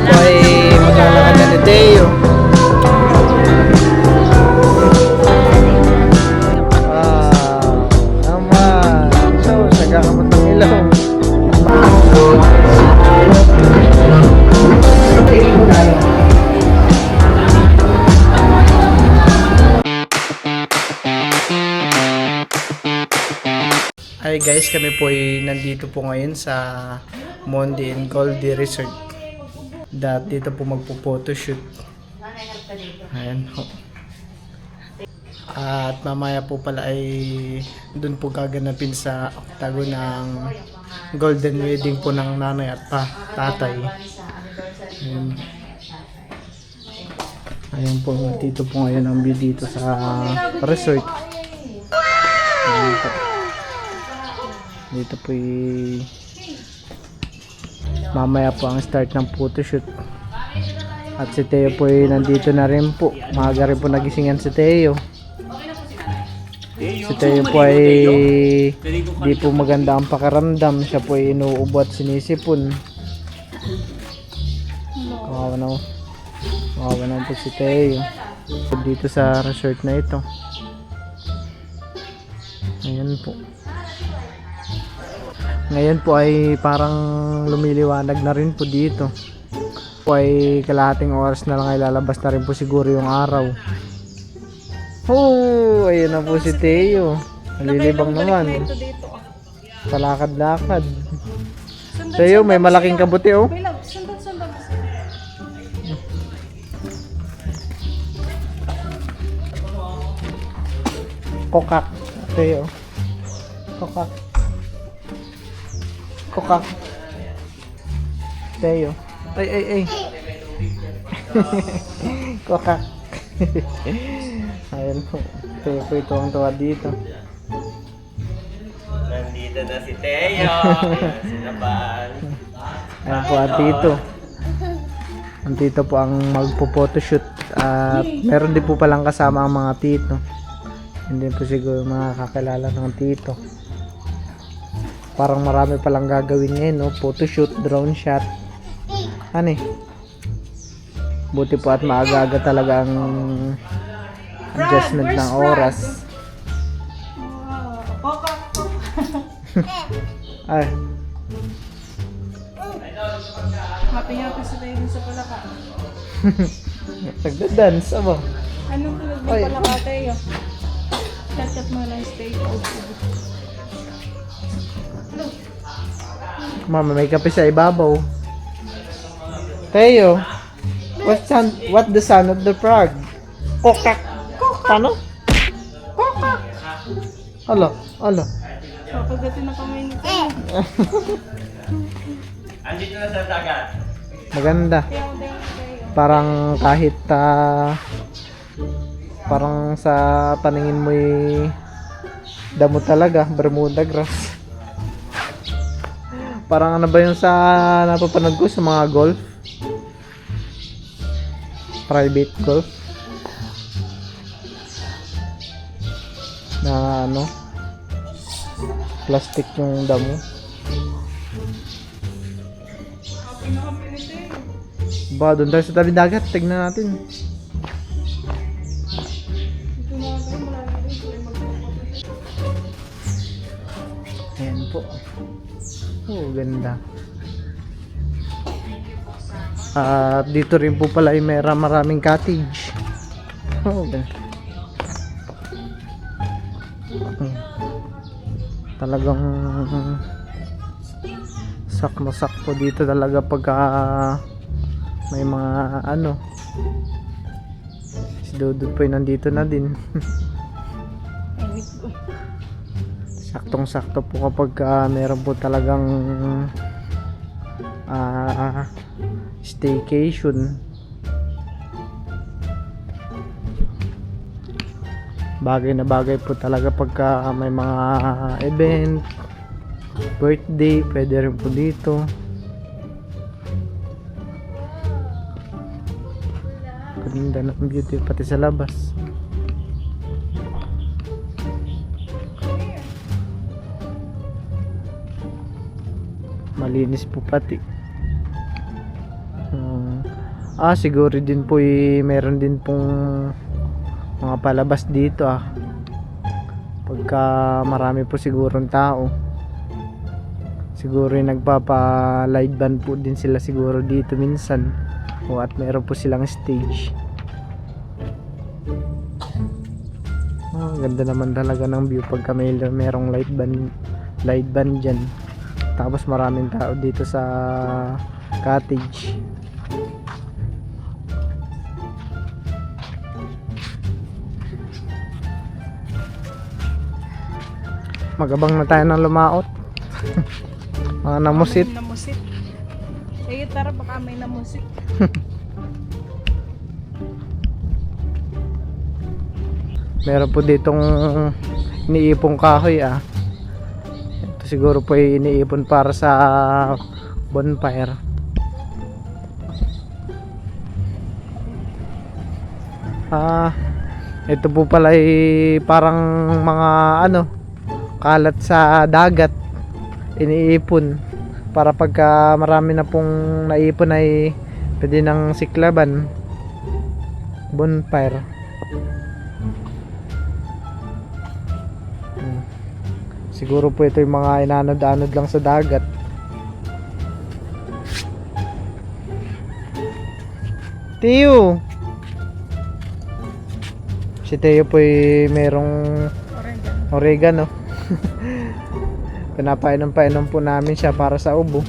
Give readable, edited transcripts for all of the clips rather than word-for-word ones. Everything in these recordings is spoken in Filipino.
po ay maglalakad na ni Teo. Naman. So, nagakamot ng ilaw. Hi guys, kami po ay nandito po ngayon sa Mondi and Goldie Resort. Dito po magpo-photoshoot. Ayan po. At mamaya po pala ay dun po gaganapin sa oktagon ng golden wedding po ng nanay at tatay. Ayan. Ayan po, dito po ngayon ang view dito sa resort. Ayan po. Dito po mamaya po ang start ng photoshoot. At si Teo po ay nandito na rin po. Maaga rin po nagisingan si Teo. Si Teo po ay di po maganda ang pakiramdam. Siya po ay inuubo at sinisipon. Kawawa na. Kawawa na po si Teo dito sa resort na ito. Ayan po. Ngayon po ay parang lumiliwanag na rin po dito. Po ay kalahating oras na lang ay lalabas na rin po siguro yung araw. Oh, ayun na po si Teo. Nalilibang naman. Palakad-lakad. Teo, may malaking kabuti oh. Kokak. Teo. Kokak. Kokak. Teo. Ay. Kokak. Ayan po. Teo po ito ang tuwa dito. Nandito na si Teo. Sinabahan. Ayan po ang tito. Ang tito po ang magpo-photoshoot. At meron din po palang kasama ang mga tito. Hindi po siguro makakakilala ng tito. Parang marami palang gagawin ngayon, no? Photoshoot, drone shot. Ano eh? Buti po at maaga-aga talaga ang adjustment ng oras. Ay. Happy sa tayo sa palaka. Nagda-dance, aba. Anong tulad ng palaka tayo? Chat mo lang stay open. Mama, may kape sa ibabaw. Teo, what the sound of the frog? Kokak. Paano? Kokak. Alo. Kapagatin na kamay ni Teo. Andito na sa dagat. Maganda. Parang kahit parang sa paningin mo damo talaga, Bermuda grass. Parang ano ba yung sa napapanood ko sa mga golf? Private golf. Na ano? Plastic yung damo. Ba, doon tayo sa tabi dagat. Tignan natin. Ayan po. Oh, ganda. At dito rin po pala ay maraming cottage. Oh, ganda. Talagang sakto dito talaga pagka may mga ano. Si Dudut po ay nandito na din. Saktong-sakto po kapag meron po talagang staycation. Bagay na bagay po talaga pagka may mga event, birthday, pwede rin po dito. Ganda ng beauty pati sa labas. Malinis po pati. Siguro din po meron din pong mga palabas dito pagka marami po sigurong tao, siguro nagpapa live band po din sila siguro dito minsan, at meron po silang stage. Ganda naman talaga ng view pagka merong live band dyan, tapos maraming tao dito sa cottage. Magabang na tayo ng lumaot. Mga namusit. May namusit. Sige, tara, baka may namusit. Meron po ditong iniipong kahoy Ito siguro po iniipon para sa bonfire. Ito po pala parang mga kalat sa dagat, iniipon para pagka marami na pong naipon ay pwede nang siklaban, bonfire. Siguro po ito yung mga inanod-anod lang sa dagat. Teo, si Teo po merong oregano. Pinapainom po namin siya para sa ubo.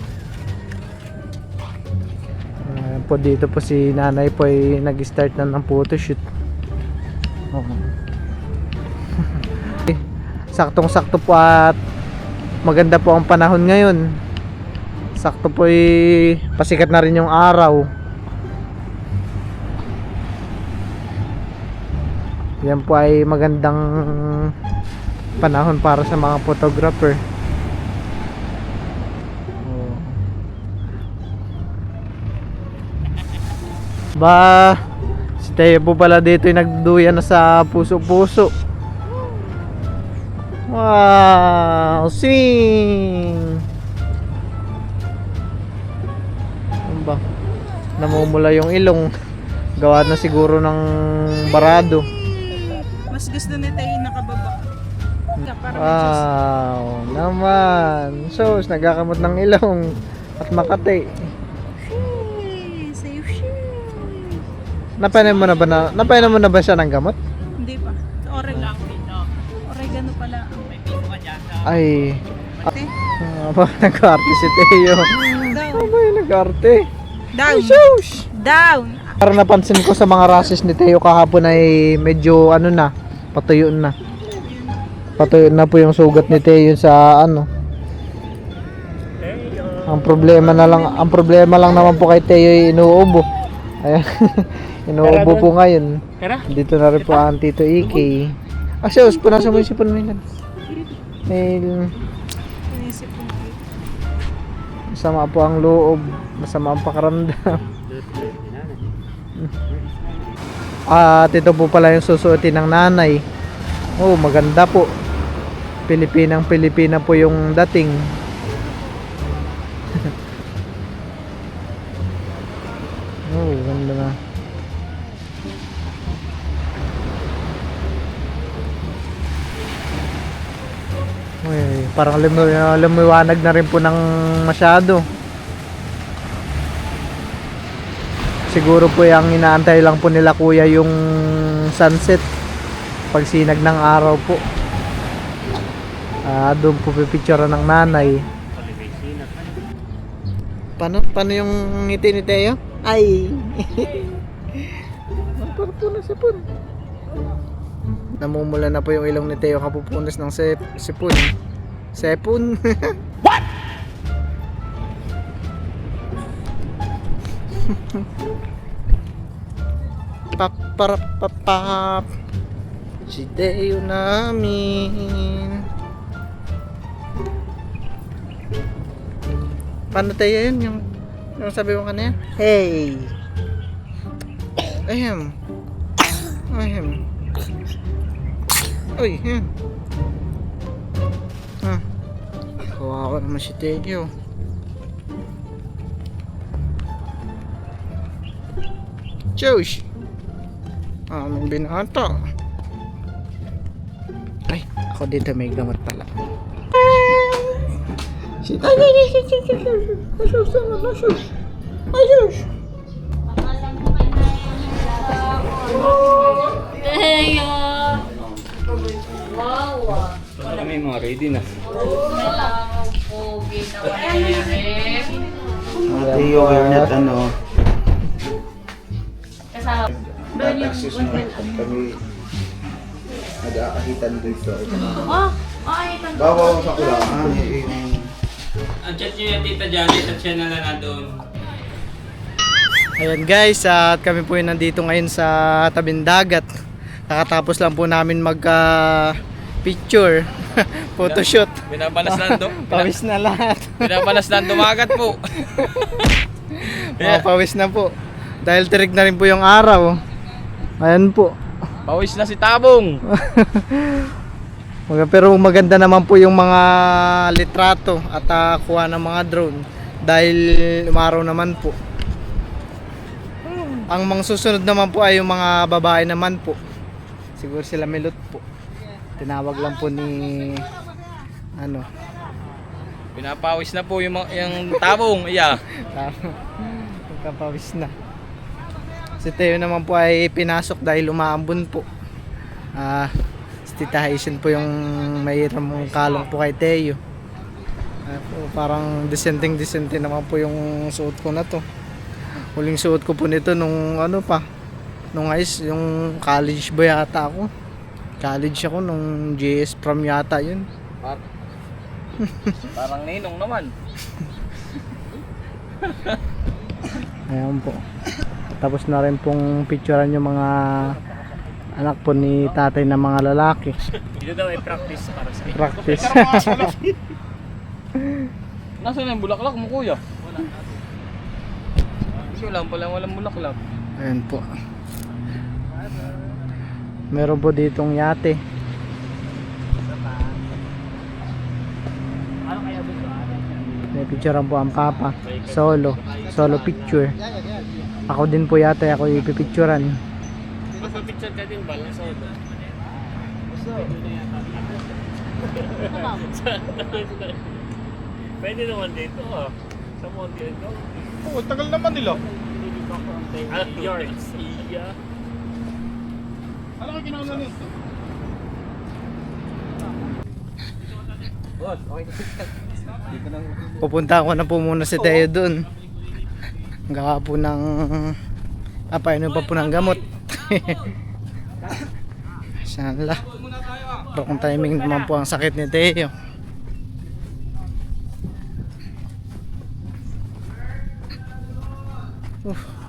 Po dito po si nanay po nag-start na ng photoshoot. Saktong-sakto po at maganda po ang panahon ngayon. Sakto po pasikat na rin yung araw. Yan po ay magandang panahon para sa mga photographer. Si Teo po pala dito nagduya na sa puso-puso. Wow, swing! Ano ba? Namumula yung ilong. Gawa na siguro ng barado. Mas gusto ni Tayo nakababa. Wow, naman. So, nagakamot ng ilong at makati. Napainom mo na ba siya ng gamot? Hindi pa. Oregano pala. Ay. Ate? Nag-arte si Teo. Down. Nag-arte. Down. Shush! Down. Parang napansin ko sa mga rashes ni Teo kahapon ay medyo patuyo na. Patuyo na po yung sugat ni Teo sa Ang problema lang naman po kay Teo ay inuubo. Ayan. Inuubo po ngayon. Dito na rin po ang Tito Iki. Sus, punasan mo yung sipon mo yun. Masama po ang loob. Masama ang pakaramdam. At ito po pala yung susuotin ng nanay. Maganda po. Pilipina po yung dating. Ganda na. Parang lumiwanag na rin po ng masyado. Siguro po yung inaantay lang po nila kuya yung sunset pag sinag ng araw po. Doon po pipicture ng nanay. Paano yung ngiti ni Teo? Ay! Parang na sipon. Namumula na po yung ilong ni Teo kapupunas ng sipon. Sepon? What? Paparapapap si Teo namin. Paano Teo yun? Yung sabi mo kanina? Hey! Ahem. Uy, kawawa naman si Teo. Josh. Aming binata. Ay, ako dito may gamot pala. Teo! Wow! Kami mga ready na. Kailangan po ginawa na Teo, Ernest, ano? kasama. Doon yung... Taxis mo. Kami nag-aakitan dito. Oh! Ay, tanto. Bawa sa kulangan. Ang chat nyo yung tita Janet at siya na lang nandun. Ayan guys, at kami po yung nandito ngayon sa tabing dagat. Nakatapos lang po namin mag picture, photoshoot. Binabalas lang do. Pawis na lahat. Binabalas lang dumagat po. Pawis na po. Dahil tirik na rin po yung araw. Ayan po. Pawis na si Tabong. Pero maganda naman po yung mga litrato at kuha ng mga drone. Dahil umaraw naman po. Ang mga susunod naman po ay yung mga babae naman po. Siguro sila Milot po. Tinawag lang po ni ano. Pinapawis na po yung Tabong. Iya. Magkapawis na. Si Teo naman po ay pinasok dahil umaambon po. Si Tita Hazen po yung mayroong kalong po kay Teo. Parang disente naman po yung suot ko na to. Huling suot ko po nito nung ano pa. Nung yung college ba yata ako. College ako nung JS prom yata yun. Parang ninong naman. Ayan po. Tapos na rin pong picturean yung mga anak po ni tatay na mga lalaki. Ito daw ay practice para sa Practice. Nasaan yung bulaklak mo kuya? Wala. Kasi walang bulaklak. Ayan po. Meron po ditong yate. May picturean po ang papa. Solo picture. Ako din po yata ako ipipicturean. Magpa-picture ka din ba? Pwede naman dito sa Monte ito. Oh, tagal naman nila. At yards. Iya. Ano ka ginawa nito? Boss, okay. Pupunta ako na po muna si Teo doon. Gawa po ng painom pa po ng gamot. Sana. Wrong timing naman po ang sakit ni Teo.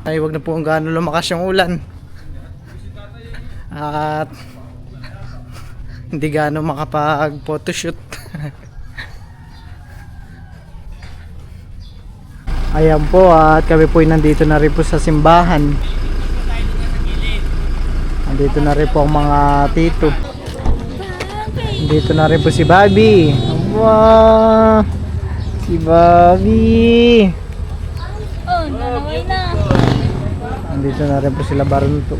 Ay, wag na po ang gaano lumakas yung ulan. At hindi gaano makapag photoshoot. Ayan po, at kami po ay nandito na rin po sa simbahan. Nandito na rin po ang mga tito. Nandito na rin po si Bobby. Wow! Si Bobby! Oh, nanaway na. Nandito na rin po sila Barunto.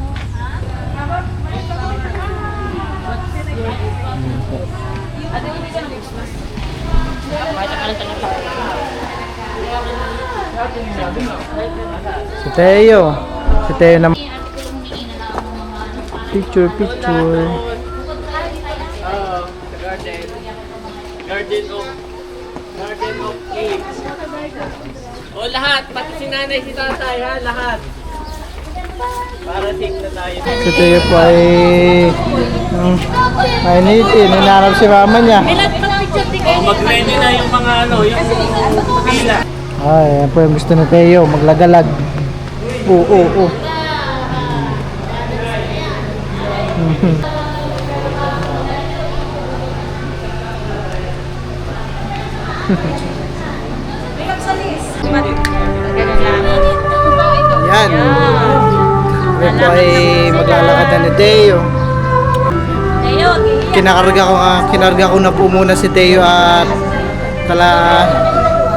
Si Teo naman. Picture. Garden of Kids. O lahat, pati si nanay, si tatay ha, lahat. Para safe na tayo. Si Teo po ay ninanap si mama niya. Mag-ready na yung mga yung pila. Ay, yan po yung gusto ni Teo, maglagalag. Oo. Yan. Kami po ay maglalakad na ni Teo. Kinarga ko na po muna si Teo at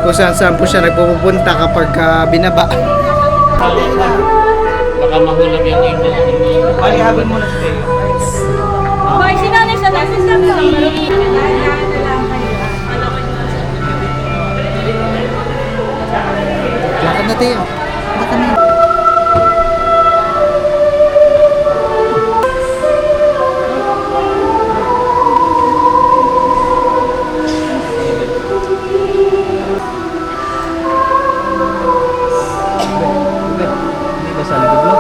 kung saan po siya nagpupunta kapag binaba. Baka ulam yung ito. Palihabin mo na si Teo. Boy, si nanay sa nasin lang lang. Lakad na Teo. Lakad na. Hindi ba sa likod mo?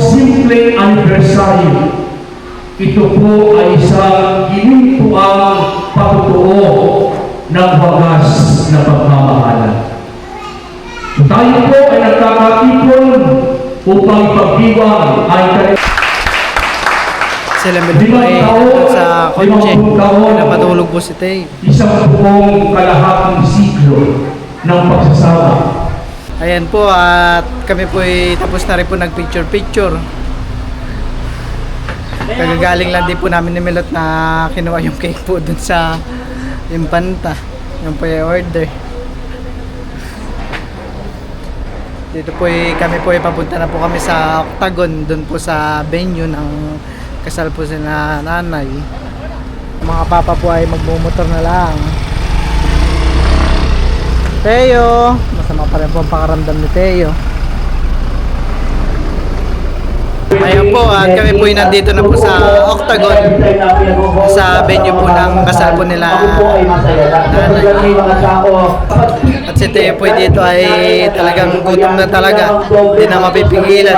Simpleng anibersaryo. Ito po ay isang ginintuang pagtotoo ng wagas na pagmamahalan. Tayo po ay nagkakatipon upang ipagdiwang ay Sila po ay sa kotse. Napatulog po si Teo. isang buong kalahating siglo ng pagsasama. Ayan po at kami po ay tapos na rin po nag-picture-picture. Kagagaling lang din po namin ni Milot na kinuha yung cake po dun sa Impanta. Yung po yung order. Dito po ay kami po ay papunta na po kami sa Octagon dun po sa venue ng kasal po sila nanay. Mga papa po ay magmumotor na lang. Teo, masama pa rin po ang pakaramdam ni Teo. Ayun po, at kami po ay nandito na po sa Octagon, sa venue po ng kasal po nila nanay. At si Teo po dito ay talagang gutom na talaga, hindi na mapipigilan.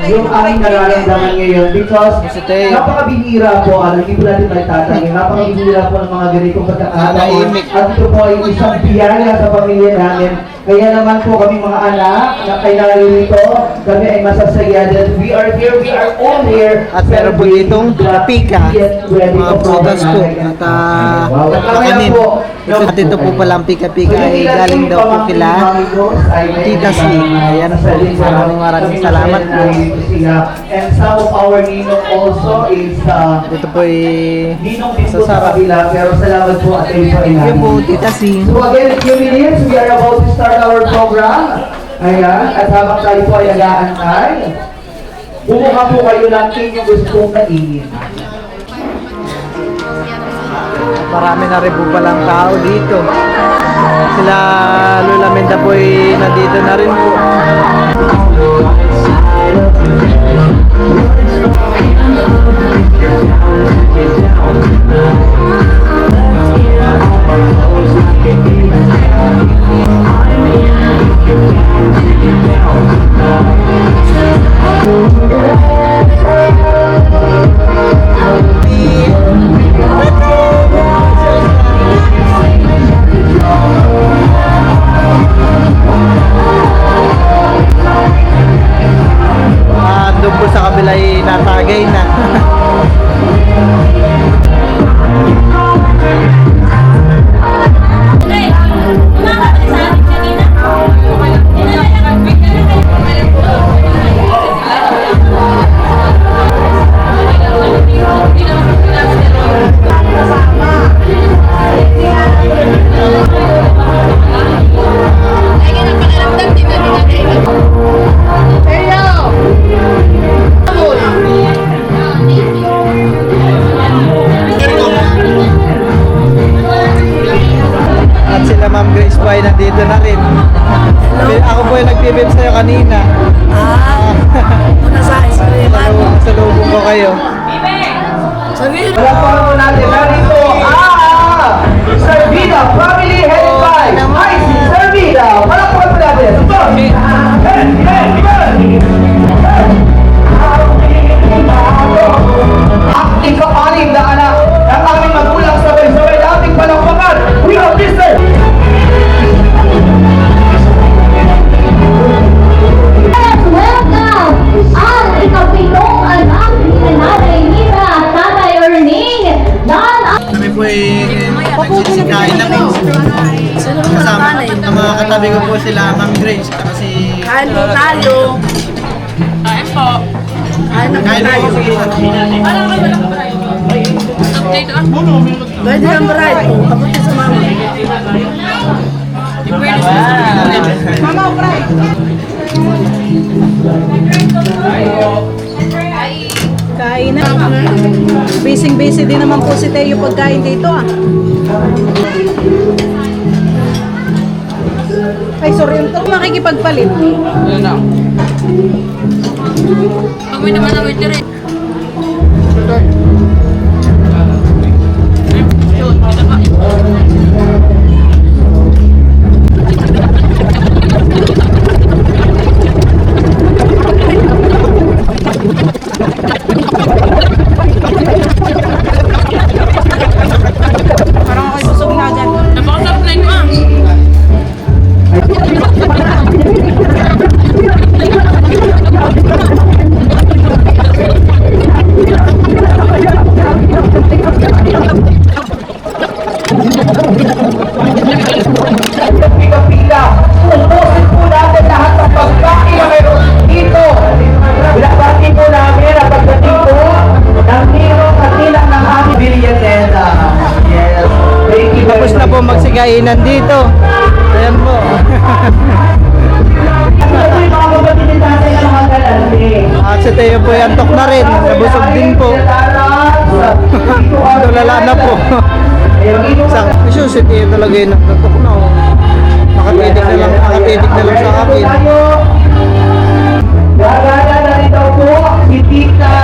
Yung aming nararamdaman ngayon because Si Teo. napakabihira po, hindi po natin maitatangin, napakabihira po ng mga ganitong pagkakataon. Tahimik. At ito po ay isang biyaya sa pamilya namin. Kaya naman po kami mga anak na kayo narito, kami ay masasaya that we are here, we are all here. At meron po ditong pika, mga prutas po, at kakanin. At ito po palang pika-pika ay galing daw po kila Tita C. Ayan po, maraming salamat po. And some of our ninong also is Ito po ay ninong din po sasarap. sa kabila, pero salamat po at kayo po ay Thank you po, nandito. Tita C. So again, in few minutes, we are about to start our program. Ayan, at habang tayo po ay nag-aantay, bumuka po kayo ng inyong gustong kainin. Marami na rin po palang tao dito. Sila Lola Menda po ay nandito na rin po. Doon po sa kabila ay natagay na. Palakpakan po natin. Narito Servida Family headed by IC Servida. Palakpakan po natin. Ang ika-anim na anak ng aming magulang sabay-sabay nating palakpakan. We have Mr. Let's welcome ang ikapitong anak ni Nanay Mira at Tatay Erning Dan Kami po ay nagsisikain na po. Kasama ang mga katabi ko po sila, Ma'am Grace, at si... Kain po tayo. Kain po. Kain po. Pwede kang baray po. Kapunti sa mama. Mama, baray. Kain na. Busy din naman po si Teo pagkain dito ah. Ay, sorry. Ito makikipagpalit. Kami naman ang waiter eh. Parang ako'y busog na agad. Napakasarap na ito ah. Pika-pika. Ubusin po natin lahat ng pagkain na meron dito. Binabati po namin ang pagdating po ng Nero Katilang ng aming Villeta. Yes. Thank you very Tapos na po magsigainan dito. Ayan po. Ito po yung mga kapatid ni tatay na mga galante. At si Teo po ay antok na rin. Nabusog din po. Tulala na po. Sa isyo, si Teo talaga yung nagtatok na. Oh. Nakatitig na lang sa akin. Gagana na rin daw po si Tita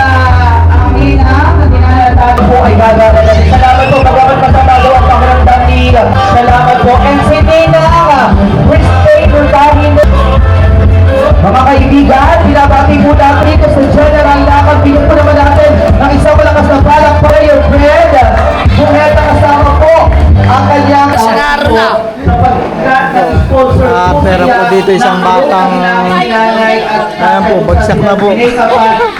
Angina. Ang ginanatado po ay gagana na rin. Salamat po. Pagkakat masamado ang pakiramdam nila. Salamat po. And si Nina, Christine Urdahin. Mga kaibigan, binabati po natin ito sa General Lakad. Bigyan po naman natin ng isang malakas na palak para your friend. Bumeta kasama po ang kanyang sa pagkat ng sponsor Ah, pera po dito isang batang ayan po, bagsak na po.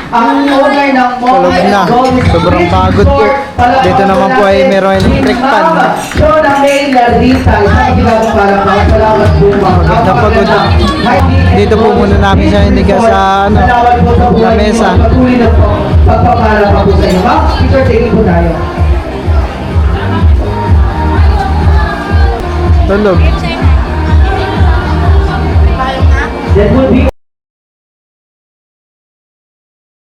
Ang owner ng Tulog na. Sobrang pagod po. Dito naman po ay meron electric fan. Show na mail na Rita. Isang ginagawa para salamat po. Pagod na pagod na. Dito po muna namin siya iniga sa ano, sa mesa. Patuloy na po. Pagpapala pa po sa inyo. Ma'am, speaker, take po tayo. Tulog. That would be